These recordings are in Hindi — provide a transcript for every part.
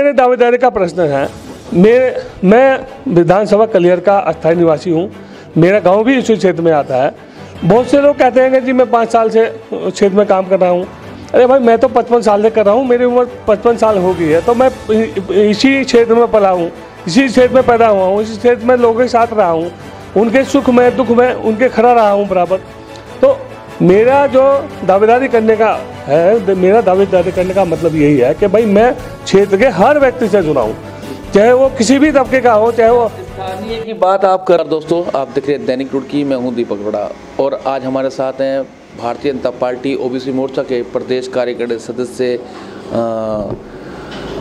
मेरे दावेदारी का प्रश्न है, मैं विधानसभा कलियर का अस्थायी निवासी हूँ। मेरा गांव भी इसी क्षेत्र में आता है। बहुत से लोग कहते हैं कि जी मैं 5 साल से क्षेत्र में काम कर रहा हूँ। अरे भाई, मैं तो 55 साल से कर रहा हूँ, मेरी उम्र 55 साल हो गई है। तो मैं इसी क्षेत्र में पला हूँ, इसी क्षेत्र में पैदा हुआ हूँ, इसी क्षेत्र में लोगों के साथ रहा हूँ, उनके सुख में दुख में उनके खड़ा रहा हूँ बराबर। तो मेरा जो दावेदारी करने का है, मेरा दावेदारी करने का मतलब यही है कि भाई मैं क्षेत्र के हर व्यक्ति से जुड़ा हूँ, चाहे वो किसी भी तबके का हो, चाहे वो स्थानीय की बात आप कर। दोस्तों, आप देख रहे हैं दैनिक रुड़की, मैं हूं दीपक बड़ा और आज हमारे साथ हैं भारतीय जनता पार्टी ओबीसी मोर्चा के प्रदेश कार्यकारिणी सदस्य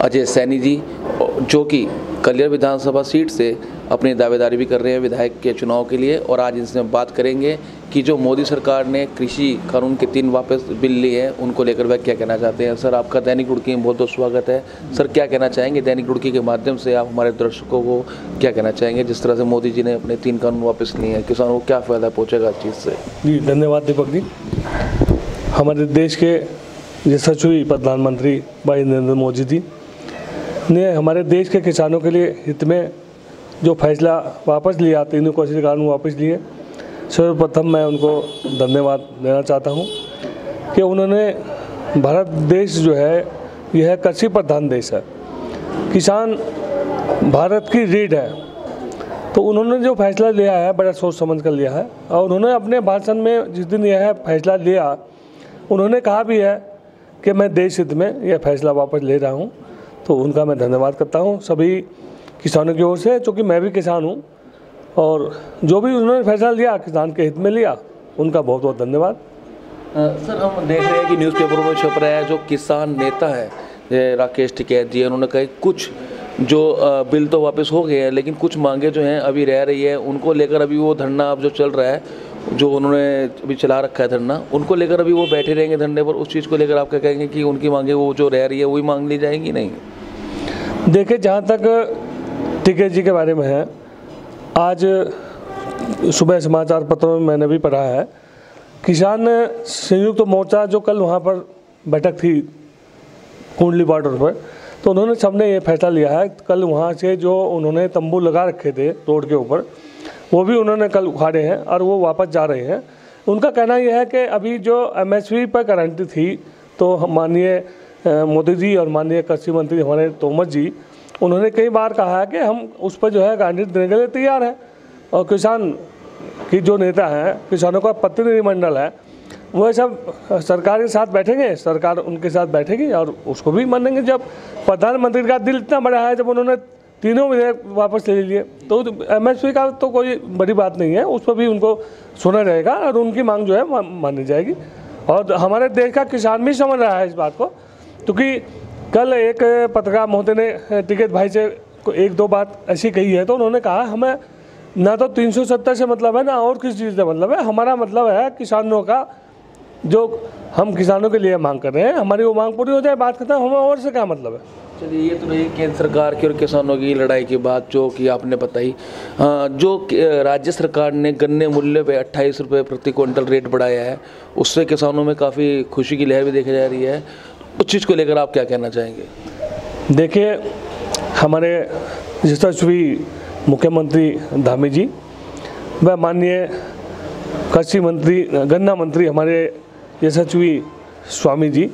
अजय सैनी जी, जो कि कलियर विधानसभा सीट से अपनी दावेदारी भी कर रहे हैं विधायक के चुनाव के लिए। और आज इनसे बात करेंगे कि जो मोदी सरकार ने कृषि कानून के 3 वापस बिल लिए हैं, उनको लेकर वह क्या कहना चाहते हैं। सर, आपका दैनिक रुड़की में बहुत बहुत स्वागत है। सर, क्या कहना चाहेंगे दैनिक रुड़की के माध्यम से, आप हमारे दर्शकों को क्या कहना चाहेंगे जिस तरह से मोदी जी ने अपने 3 कानून वापस लिए हैं, किसानों को क्या फ़ायदा पहुँचेगा इस चीज़ से? जी धन्यवाद दीपक जी। हमारे देश के यशस्वी प्रधानमंत्री भाई नरेंद्र मोदी जी ने हमारे देश के किसानों के लिए हित में जो फैसला वापस लिया, 3 कृषि कानून वापस लिए, सर्वप्रथम मैं उनको धन्यवाद देना चाहता हूं कि उन्होंने भारत देश जो है यह कृषि प्रधान देश है, किसान भारत की रीढ़ है। तो उन्होंने जो फैसला लिया है बड़ा सोच समझ कर लिया है। और उन्होंने अपने भाषण में जिस दिन यह फैसला लिया, उन्होंने कहा भी है कि मैं देश हित में यह फैसला वापस ले रहा हूँ। तो उनका मैं धन्यवाद करता हूँ सभी किसानों की ओर से, क्योंकि मैं भी किसान हूँ और जो भी उन्होंने फैसला लिया किसान के हित में लिया, उनका बहुत बहुत धन्यवाद। सर, हम देख रहे हैं कि न्यूज़पेपर में छप रहा है जो किसान नेता है राकेश टिकैत जी, उन्होंने कहा कुछ जो बिल तो वापस हो गए हैं, लेकिन कुछ मांगे जो हैं अभी रह रही है, उनको लेकर अभी वो धरना अब जो चल रहा है, जो उन्होंने अभी चला रखा है धरना, उनको लेकर अभी वो बैठे रहेंगे धरने पर। उस चीज़ को लेकर आप क्या कहेंगे कि उनकी मांगे वो जो रह रही है वही मांग ली जाएंगी? नहीं, देखिए, जहाँ तक टिकैत जी के बारे में है, आज सुबह समाचार पत्रों में मैंने भी पढ़ा है, किसान संयुक्त मोर्चा जो कल वहाँ पर बैठक थी कुंडली बॉर्डर पर, तो उन्होंने सबने ये फैसला लिया है, कल वहाँ से जो उन्होंने तंबू लगा रखे थे रोड के ऊपर, वो भी उन्होंने कल उखाड़े हैं और वो वापस जा रहे हैं। उनका कहना यह है कि अभी जो MSP पर गारंटी थी, तो माननीय मोदी जी और माननीय कृषि मंत्री हमारे तोमर जी, उन्होंने कई बार कहा है कि हम उस पर जो है गारंटी देने के लिए तैयार हैं। और किसान की जो नेता हैं, किसानों का प्रतिनिधिमंडल है, वह सब सरकार के साथ बैठेंगे, सरकार उनके साथ बैठेगी और उसको भी मानेंगे। जब प्रधानमंत्री का दिल इतना बड़ा है, जब उन्होंने तीनों विधेयक वापस ले लिए, तो MSP का तो कोई बड़ी बात नहीं है, उस पर भी उनको सुना जाएगा और उनकी मांग जो है मानी जाएगी। और हमारे देश का किसान भी समझ रहा है इस बात को, क्योंकि कल एक पत्रकार महोदय ने टिकैत भाई से 1-2 बात ऐसी कही है, तो उन्होंने कहा हमें ना तो 370 से मतलब है, ना और किस चीज़ से मतलब है, हमारा मतलब है किसानों का, जो हम किसानों के लिए मांग कर रहे हैं, हमारी वो मांग पूरी हो जाए, बात खत्म, हमें और से क्या मतलब है। चलिए, ये तो रही केंद्र सरकार की और किसानों की लड़ाई की बात जो कि आपने बताई। जो राज्य सरकार ने गन्ने मूल्य पे 28 रुपये प्रति क्विंटल रेट बढ़ाया है, उससे किसानों में काफ़ी खुशी की लहर भी देखी जा रही है। उस चीज़ को लेकर आप क्या कहना चाहेंगे? देखिए, हमारे यशस्वी मुख्यमंत्री धामी जी व माननीय कृषि मंत्री गन्ना मंत्री हमारे यशस्वी स्वामी जी,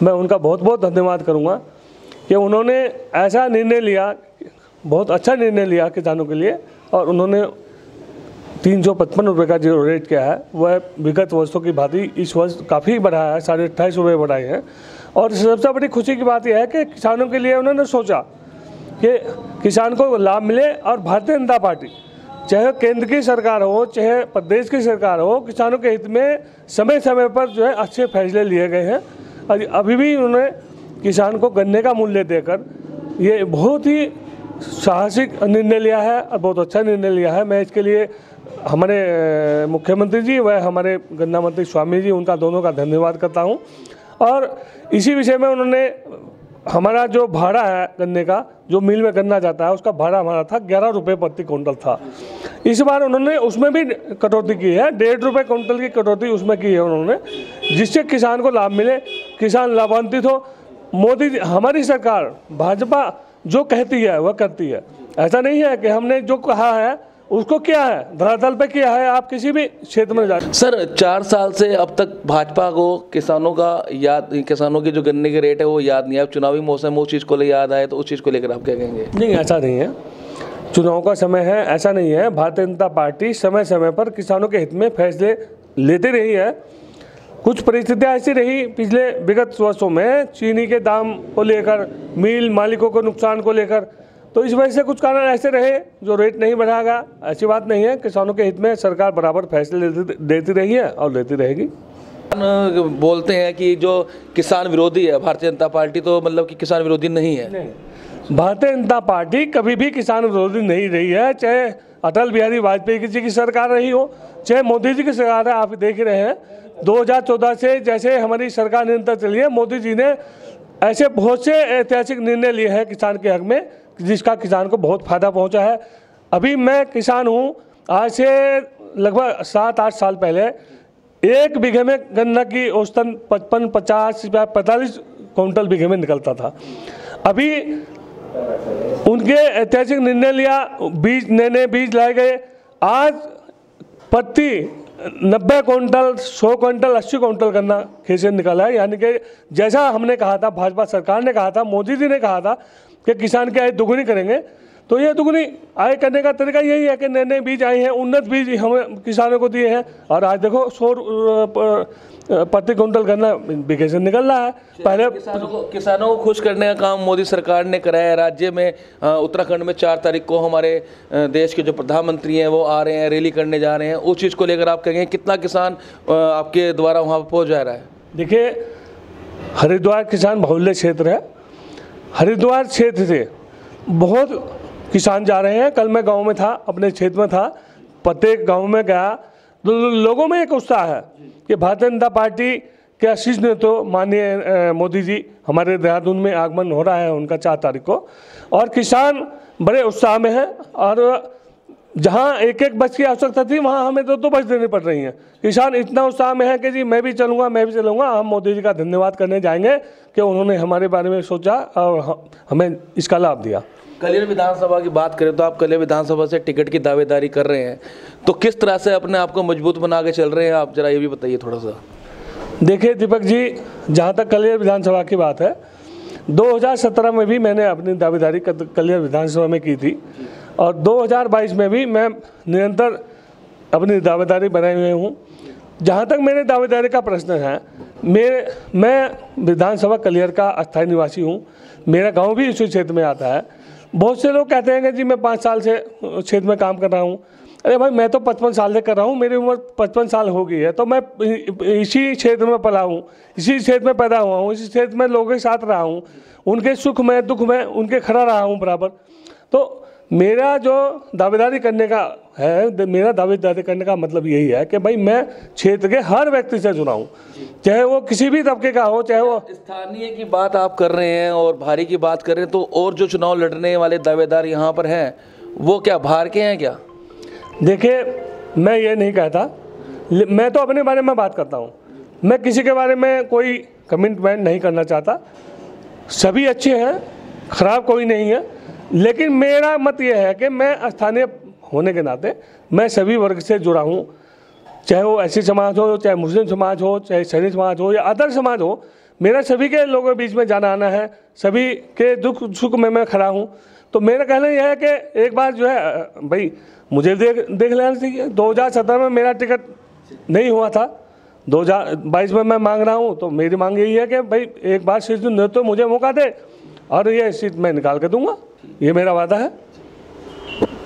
मैं उनका बहुत बहुत धन्यवाद करूंगा कि उन्होंने ऐसा निर्णय लिया, बहुत अच्छा निर्णय लिया किसानों के लिए। और उन्होंने 355 रुपये का जो रेट क्या है वह विगत वर्षों की भांति इस वर्ष काफ़ी बढ़ाया है, 28.5 रुपये बढ़ाए हैं। और सबसे बड़ी खुशी की बात यह है कि किसानों के लिए उन्होंने सोचा कि किसान को लाभ मिले। और भारतीय जनता पार्टी, चाहे केंद्र की सरकार हो चाहे प्रदेश की सरकार हो, किसानों के हित में समय समय पर जो है अच्छे फैसले लिए गए हैं। और अभी भी उन्होंने किसान को गन्ने का मूल्य देकर ये बहुत ही साहसिक निर्णय लिया है और बहुत अच्छा निर्णय लिया है। मैं इसके लिए हमारे मुख्यमंत्री जी व हमारे गन्ना मंत्री स्वामी जी, उनका दोनों का धन्यवाद करता हूं। और इसी विषय में उन्होंने हमारा जो भाड़ा है गन्ने का, जो मिल में गन्ना जाता है, उसका भाड़ा हमारा था 11 रुपये प्रति क्विंटल था। इस बार उन्होंने उसमें भी कटौती की है, 1.5 रुपये क्विंटल की कटौती उसमें की है उन्होंने, जिससे किसान को लाभ मिले, किसान लाभान्वित हो। मोदी जी, हमारी सरकार भाजपा जो कहती है वह करती है। ऐसा नहीं है कि हमने जो कहा है उसको क्या है, धरातल पे क्या है, आप किसी भी क्षेत्र में जाए। सर 4 साल से अब तक भाजपा को किसानों के जो गन्ने के रेट है वो याद नहीं है। अब चुनावी मौसम उस चीज़ को ले याद आए तो उस चीज़ को लेकर आप क्या कहेंगे? नहीं, ऐसा नहीं है, चुनाव का समय है, ऐसा नहीं है। भारतीय जनता पार्टी समय समय पर किसानों के हित में फैसले लेती रही है। कुछ परिस्थितियाँ ऐसी रही पिछले विगत वर्षों में, चीनी के दाम को लेकर, मिल मालिकों को नुकसान को लेकर, तो इस वजह से कुछ कारण ऐसे रहे जो रेट नहीं बढ़ाएगा। ऐसी बात नहीं है, किसानों के हित में सरकार बराबर फैसले देती रही है और लेती रहेगी। बोलते हैं कि जो किसान विरोधी है भारतीय जनता पार्टी, तो मतलब कि किसान विरोधी नहीं है। नहीं, भारतीय जनता पार्टी कभी भी किसान विरोधी नहीं रही है, चाहे अटल बिहारी वाजपेयी जी की सरकार रही हो, चाहे मोदी जी की सरकार है। आप देख रहे हैं 2014 से जैसे हमारी सरकार निरंतर चली है, मोदी जी ने ऐसे बहुत से ऐतिहासिक निर्णय लिए हैं किसान के हक में, जिसका किसान को बहुत फायदा पहुंचा है। अभी मैं किसान हूं, आज से लगभग 7-8 साल पहले 1 बीघे में गन्ना की औसतन 55, 50 या 45 क्विंटल बीघे में निकलता था। अभी उनके ऐतिहासिक निर्णय लिया, नए बीज लाए गए, आज प्रति 90 क्विंटल, 100 क्विंटल, 80 क्विंटल गन्ना खेत से निकला है। यानी कि जैसा हमने कहा था, भाजपा सरकार ने कहा था, मोदी जी ने कहा था कि किसान की आय दुगुनी करेंगे, तो ये दुगुनी आय करने का तरीका यही है कि नए बीज आए हैं, उन्नत बीज हम किसानों को दिए हैं, और आज देखो 100 प्रति क्विंटल गन्ना बीघे से निकल रहा है। पहले किसानों को खुश करने का काम मोदी सरकार ने कराया है। राज्य में उत्तराखंड में 4 तारीख को हमारे देश के जो प्रधानमंत्री हैं वो आ रहे हैं, रैली करने जा रहे हैं। उस चीज़ को लेकर आप कहेंगे कितना किसान आपके द्वारा वहाँ पहुँच जा रहा है? देखिए, हरिद्वार किसान बहुल्य क्षेत्र है, हरिद्वार क्षेत्र से बहुत किसान जा रहे हैं। कल मैं गांव में था, अपने क्षेत्र में था, प्रत्येक गांव में गया तो लोगों में एक उत्साह है कि भारतीय जनता पार्टी के आशीष ने तो माननीय मोदी जी, हमारे देहरादून में आगमन हो रहा है उनका 4 तारीख को, और किसान बड़े उत्साह में हैं। और जहां एक बस की आवश्यकता थी वहां हमें 2 बस देनी पड़ रही हैं। किसान इतना उत्साह में है कि जी मैं भी चलूँगा। हम मोदी जी का धन्यवाद करने जाएंगे कि उन्होंने हमारे बारे में सोचा और हमें इसका लाभ दिया। कलियर विधानसभा की बात करें तो आप कलियर विधानसभा से टिकट की दावेदारी कर रहे हैं, तो किस तरह से अपने आप को मजबूत बना के चल रहे हैं आप, जरा ये भी बताइए थोड़ा सा। देखिए दीपक जी, जहाँ तक कलियर विधानसभा की बात है, 2017 में भी मैंने अपनी दावेदारी कलियर विधानसभा में की थी, और 2022 में भी मैं निरंतर अपनी दावेदारी बनाए हुए हूँ। जहाँ तक मेरे दावेदारी का प्रश्न है, मैं विधानसभा कलियर का अस्थायी निवासी हूँ, मेरा गांव भी इसी क्षेत्र में आता है। बहुत से लोग कहते हैं कि जी मैं 5 साल से क्षेत्र में काम कर रहा हूँ। अरे भाई, मैं तो 55 साल से कर रहा हूँ, मेरी उम्र 55 साल हो गई है, तो मैं इसी क्षेत्र में पला हूँ, इसी क्षेत्र में पैदा हुआ हूँ, इसी क्षेत्र में लोगों के साथ रहा हूँ, उनके सुख में दुख में उनके खड़ा रहा हूँ बराबर। तो मेरा जो दावेदारी करने का है, मेरा दावेदारी करने का मतलब यही है कि भाई मैं क्षेत्र के हर व्यक्ति से जुड़ा हूँ, चाहे वो किसी भी तबके का हो, चाहे वो स्थानीय की बात आप कर रहे हैं और भारी की बात कर रहे हैं, तो और जो चुनाव लड़ने वाले दावेदार यहाँ पर हैं वो क्या बाहर के हैं क्या? देखिए, मैं ये नहीं कहता, मैं तो अपने बारे में बात करता हूँ, मैं किसी के बारे में कोई कमिटमेंट नहीं करना चाहता। सभी अच्छे हैं, खराब कोई नहीं है, लेकिन मेरा मत ये है कि मैं स्थानीय होने के नाते मैं सभी वर्ग से जुड़ा हूँ, चाहे वो ऐसी समाज हो, चाहे मुस्लिम समाज हो, चाहे सैनिक समाज हो या अदर समाज हो। मेरा सभी के लोगों के बीच में जाना आना है, सभी के दुख सुख में मैं खड़ा हूँ। तो मेरा कहना यह है कि एक बार जो है भाई मुझे देख लेना चाहिए। 2017 में मेरा टिकट नहीं हुआ था, 2022 में मैं मांग रहा हूँ, तो मेरी मांग यही है कि भाई एक बार सीट तो मुझे मौका दे और ये सीट मैं निकाल के दूंगा, ये मेरा वादा है।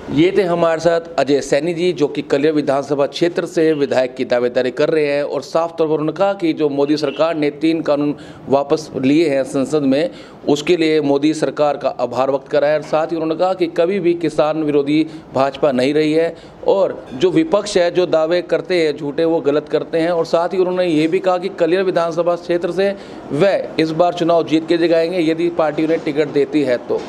ये थे हमारे साथ अजय सैनी जी, जो कि कलियर विधानसभा क्षेत्र से विधायक की दावेदारी कर रहे हैं, और साफ तौर पर उन्होंने कहा कि जो मोदी सरकार ने 3 कानून वापस लिए हैं संसद में, उसके लिए मोदी सरकार का आभार व्यक्त करा है। और साथ ही उन्होंने कहा कि कभी भी किसान विरोधी भाजपा नहीं रही है, और जो विपक्ष है जो दावे करते हैं झूठे वो गलत करते हैं। और साथ ही उन्होंने ये भी कहा कि कलियर विधानसभा क्षेत्र से वह इस बार चुनाव जीत के जगाएंगे यदि पार्टी उन्हें टिकट देती है तो।